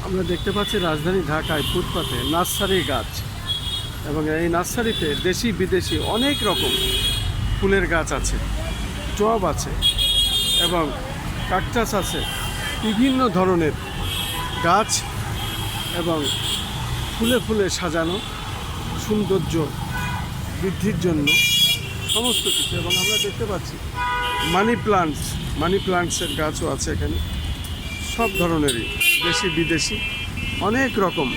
আমরা দেখতে পাচ্ছি রাজধানী ঢাকায় ফুটপাতে নার্সারি গাছ, এবং এই নার্সারিতে দেশি বিদেশি অনেক রকম ফুলের গাছ আছে, টব আছে এবং ক্যাকটাস আছে। বিভিন্ন ধরনের গাছ এবং ফুলে ফুলে সাজানো, সৌন্দর্য বৃদ্ধির জন্য সমস্ত কিছু। এবং আমরা দেখতে পাচ্ছি মানি প্লান্টসের গাছও আছে এখানে, সব ধরনেরই দেশি বিদেশি অনেক রকম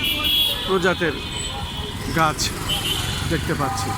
প্রজাতির গাছ দেখতে পাচ্ছি।